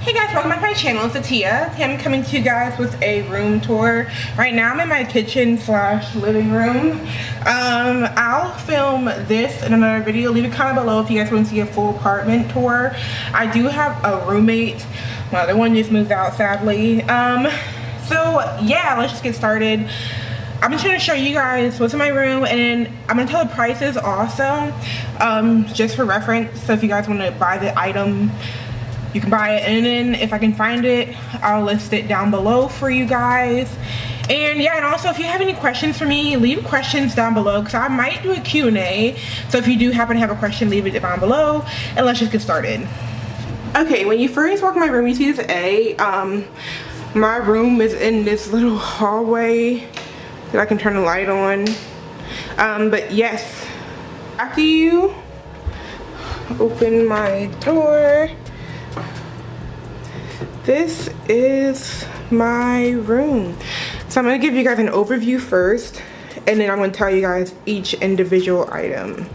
Hey guys, welcome back to my channel. It's Tia. I'm coming to you guys with a room tour. Right now I'm in my kitchen slash living room. I'll film this in another video. Leave a comment below if you guys want to see a full apartment tour. I do have a roommate. My other one just moved out, sadly. So yeah, let's just get started. I'm just gonna show you guys what's in my room, and I'm gonna tell the prices also, just for reference. So if you guys want to buy the item, you can buy it, and then if I can find it, I'll list it down below for you guys. And yeah, and also if you have any questions for me, leave questions down below because I might do a Q&A. So if you do happen to have a question, leave it down below, and let's just get started. Okay, when you first walk in my room, you see this A. My room is in this little hallway that I can turn the light on. But yes, after you open my door, this is my room. So I'm gonna give you guys an overview first, and then I'm gonna tell you guys each individual item.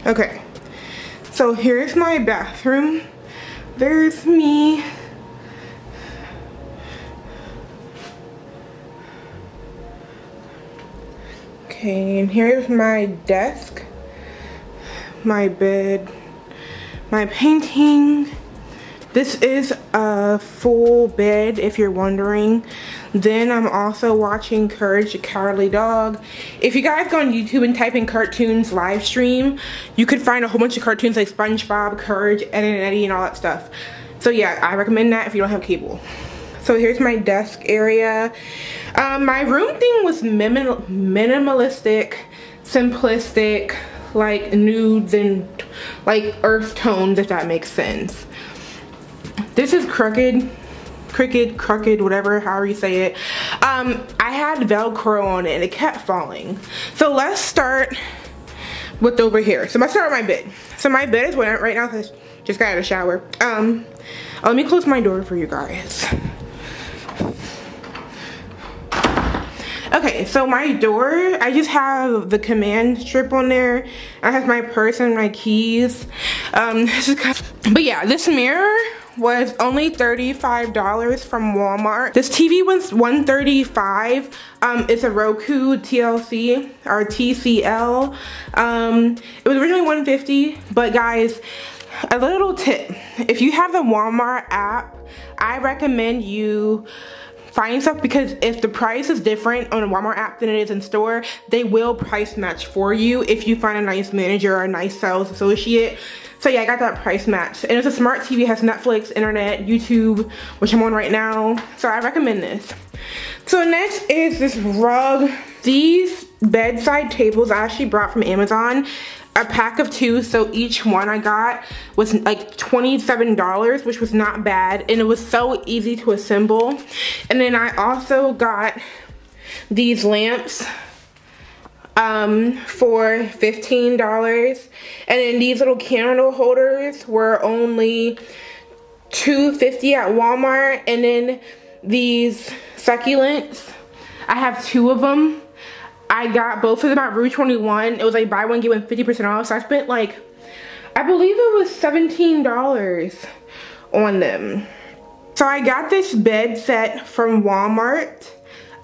Okay, so here's my bathroom. There's me. Okay, and here's my desk, my bed, my painting. This is a full bed, if you're wondering. Then I'm also watching Courage the Cowardly Dog. If you guys go on YouTube and type in cartoons live stream, you could find a whole bunch of cartoons like SpongeBob, Courage, Ed and Eddie, and all that stuff. So yeah, I recommend that if you don't have cable. So here's my desk area. My room thing was minimalistic, simplistic, like nudes and like earth tones, if that makes sense. This is crooked, whatever, however you say it. I had Velcro on it and it kept falling. So let's start with over here. So let's start with my bed. So my bed is wet right now because I just got out of the shower. Let me close my door for you guys. Okay, so my door, I just have the command strip on there. I have my purse and my keys. But yeah, this mirror was only $35 from Walmart. This TV was $135. It's a Roku TLC or TCL. It was originally $150, but guys, a little tip. If you have the Walmart app, I recommend you find stuff, because if the price is different on the Walmart app than it is in store, they will price match for you if you find a nice manager or a nice sales associate. So yeah, I got that price match. And it's a smart TV, it has Netflix, internet, YouTube, which I'm on right now. So I recommend this. So next is this rug. These bedside tables I actually brought from Amazon. A pack of 2, so each one I got was like $27, which was not bad, and it was so easy to assemble. And then I also got these lamps for $15, and then these little candle holders were only $2.50 at Walmart. And then these succulents, I have 2 of them. I got both of them at Rue 21. It was like buy one get one 50% off. So I spent like, I believe it was $17 on them. So I got this bed set from Walmart.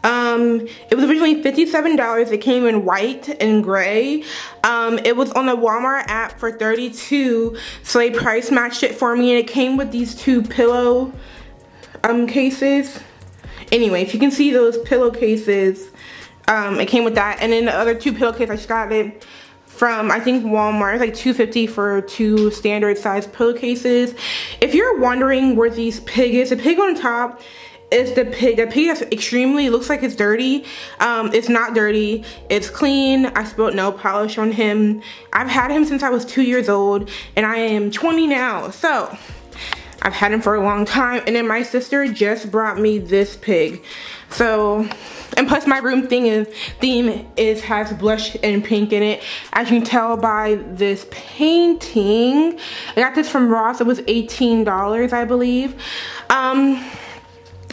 It was originally $57. It came in white and gray. It was on the Walmart app for $32. So they price matched it for me, and it came with these 2 pillow cases. Anyway, if you can see those pillowcases, it came with that. And then the other 2 pillowcases, I just got it from, I think, Walmart. It's like $2.50 for 2 standard size pillowcases. If you're wondering where these pig is, the pig on top is the pig. The pig that's extremely, looks like it's dirty. It's not dirty, it's clean. I spilled nail polish on him. I've had him since I was 2 years old, and I am 20 now. So I've had him for a long time. And then my sister just brought me this pig. So, and plus my room theme has blush and pink in it. As you can tell by this painting. I got this from Ross. It was $18, I believe. And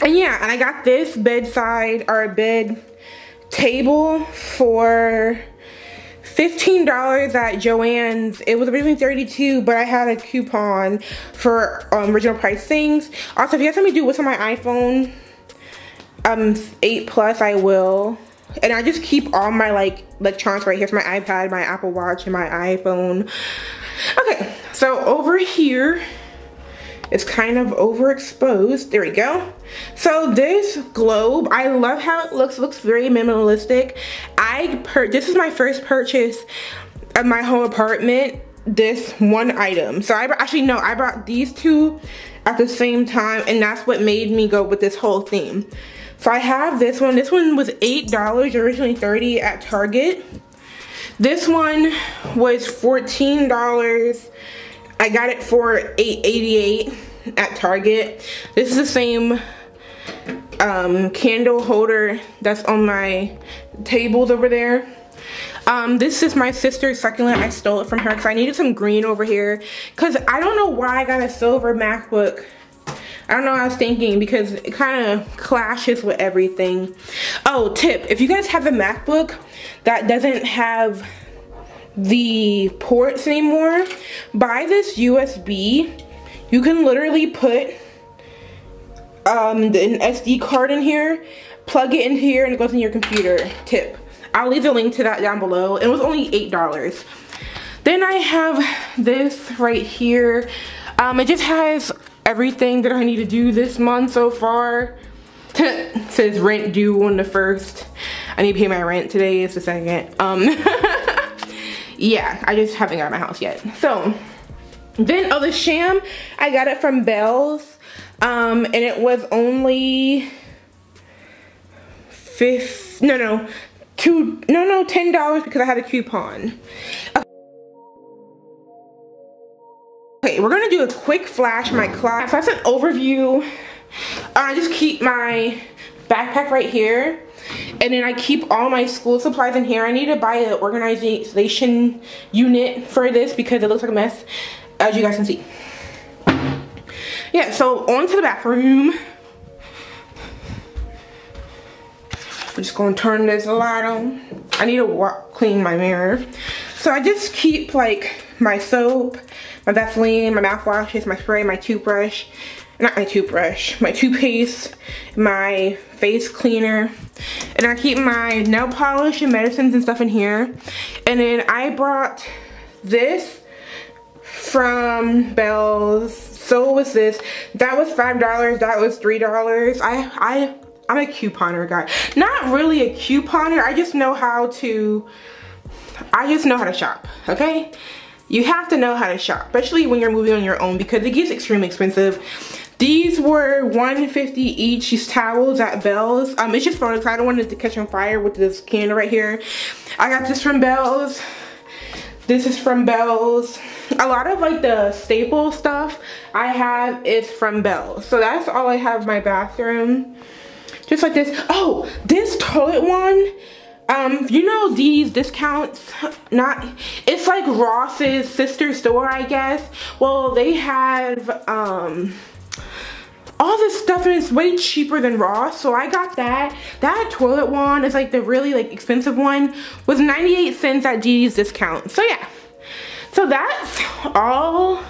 yeah, and I got this bedside or bed table for $15 at Joann's. It was originally $32, but I had a coupon for original price things. Also, if you guys let me do what's on my iPhone 8 Plus, I will. And I just keep all my like electronics right here. It's my iPad, my Apple Watch, and my iPhone. Okay, so over here, it's kind of overexposed. There we go. So this globe, I love how it looks. It looks very minimalistic. This is my first purchase of my whole apartment. This one item. So I bought these two at the same time, and that's what made me go with this whole theme. So I have this one. This one was $8, originally $30 at Target. This one was $14. I got it for $8.88 at Target. This is the same candle holder that's on my tables over there. This is my sister's succulent. I stole it from her because I needed some green over here. Because I don't know why I got a silver MacBook. I don't know what I was thinking because it kind of clashes with everything. Oh, tip. If you guys have a MacBook that doesn't have the ports anymore, buy this USB. You can literally put an SD card in here, plug it into here, and it goes in your computer. Tip. I'll leave the link to that down below. It was only $8. Then I have this right here. It just has everything that I need to do this month so far. It says rent due on the 1st. I need to pay my rent today. It's the 2nd. Yeah, I just haven't got my house yet. So then, the sham, I got it from Bells. And it was only $10 because I had a coupon. Okay, we're gonna do a quick flash of my closet. So that's an overview. I just keep my backpack right here, and then I keep all my school supplies in here. I need to buy an organization unit for this because it looks like a mess, as you guys can see. Yeah, so on to the bathroom. I'm just gonna turn this light on. I need to clean my mirror. So I just keep like my soap, my Vaseline, my mouthwashes, my spray, my toothbrush, not my toothbrush, my toothpaste, my face cleaner, and I keep my nail polish and medicines and stuff in here. And then I brought this from Bells. So was this. That was $5, that was $3. I'm a couponer guy. Not really a couponer, I just know how to shop, okay? You have to know how to shop, especially when you're moving on your own because it gets extremely expensive. These were $1.50 each, these towels at Bells. It's just fun because I don't want it to catch on fire with this candle right here. I got this from Bells. This is from Bells. A lot of like the staple stuff I have is from Bells. So that's all I have in my bathroom. Just like this. Oh, this toilet one. You know these discounts, it's like Ross's sister store, I guess. Well, they have all this stuff and it's way cheaper than Ross, so I got that. That toilet one is like the really like expensive one, was 98 cents at Didi's discount. So yeah, so that's all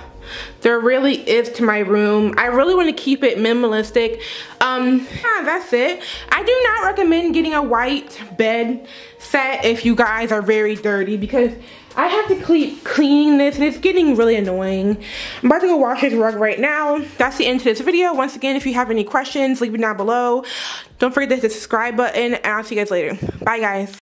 there really is to my room. I really want to keep it minimalistic. Yeah, that's it. I do not recommend getting a white bed set if you guys are very dirty because I have to keep cleaning this and it's getting really annoying. I'm about to go wash this rug right now. That's the end of this video. Once again, if you have any questions, leave it down below. Don't forget to hit the subscribe button and I'll see you guys later. Bye guys.